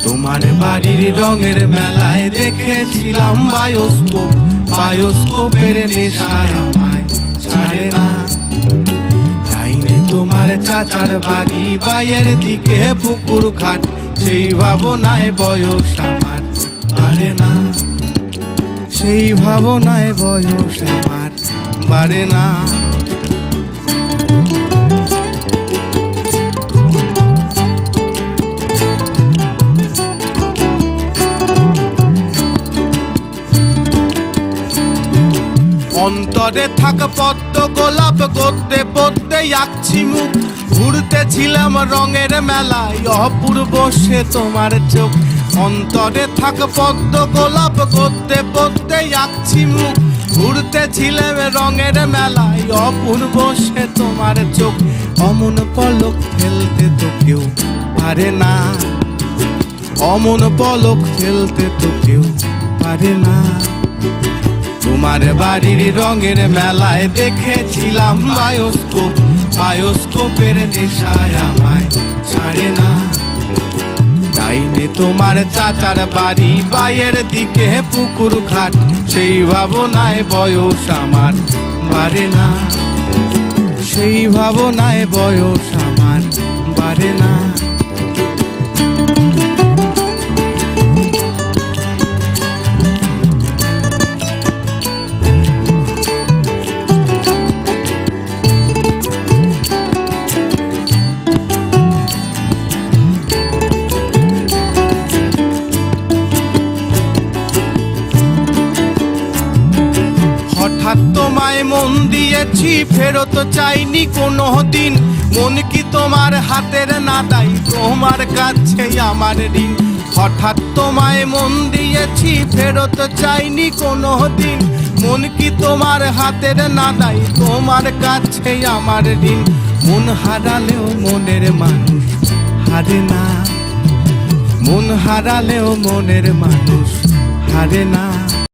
তোমার বাড়ির রঙের মেলায় দেখেছিলাম বায়োস্কোপ, বায়োস্কোপের নেশায় আমায় ছাড়ে না। যাইনি তোমার চাচার বাড়ি বাইয়ের দিকে পুকুর ঘাট, সেই ভাবনায় বয়স আমার বাড়ে না, সেই ভাবনায় বয়স আমার বাড়ে না। অন্তরে থাক পদ্ম গোলাপ, গদ্যে পদ্মে আঁকছি মুখ, ঘুরতেছিলাম রঙের মেলায় অপূর্ব সে তোমার চোখ। অন্তরে থাক পদ্ম গোলাপ, গদ্যে পদ্মে আঁকছি মুখ, ঘুরতেছিলাম রঙের মেলায় অপূর্ব সে তোমার চোখ। অমন পলক ফেলতে তো কেউ পারে না, অমন পলক ফেলতে তো কেউ পারে না। তোমার বাড়ির রঙের মেলায় দেখেছিলাম বায়োস্কোপ, বায়োস্কোপের নেশায় আমায় ছাড়ে না। যাইনি তোমার চাচার বাড়ি বাইয়ের দিকে পুকুর ঘাট, সেই ভাবনায় বয়স আমার বাড়ে না, সেই ভাবনায় বয়স আমার বাড়ে না। হঠাৎ তোমায় মন দিয়েছি, ফেরত চাইনি কোনো দিন, মন কি তোমার হাতের না দাই, তোমার কাছে আমার ঋণ। হঠাৎ তোমায় মন দিয়েছি, ফেরত চাইনি কোনো দিন, মন কি তোমার হাতের না দাই, তোমার কাছে আমার ঋণ। মন হারালেও মনের মানুষ হারে না, মন হারালেও মনের মানুষ হারে না।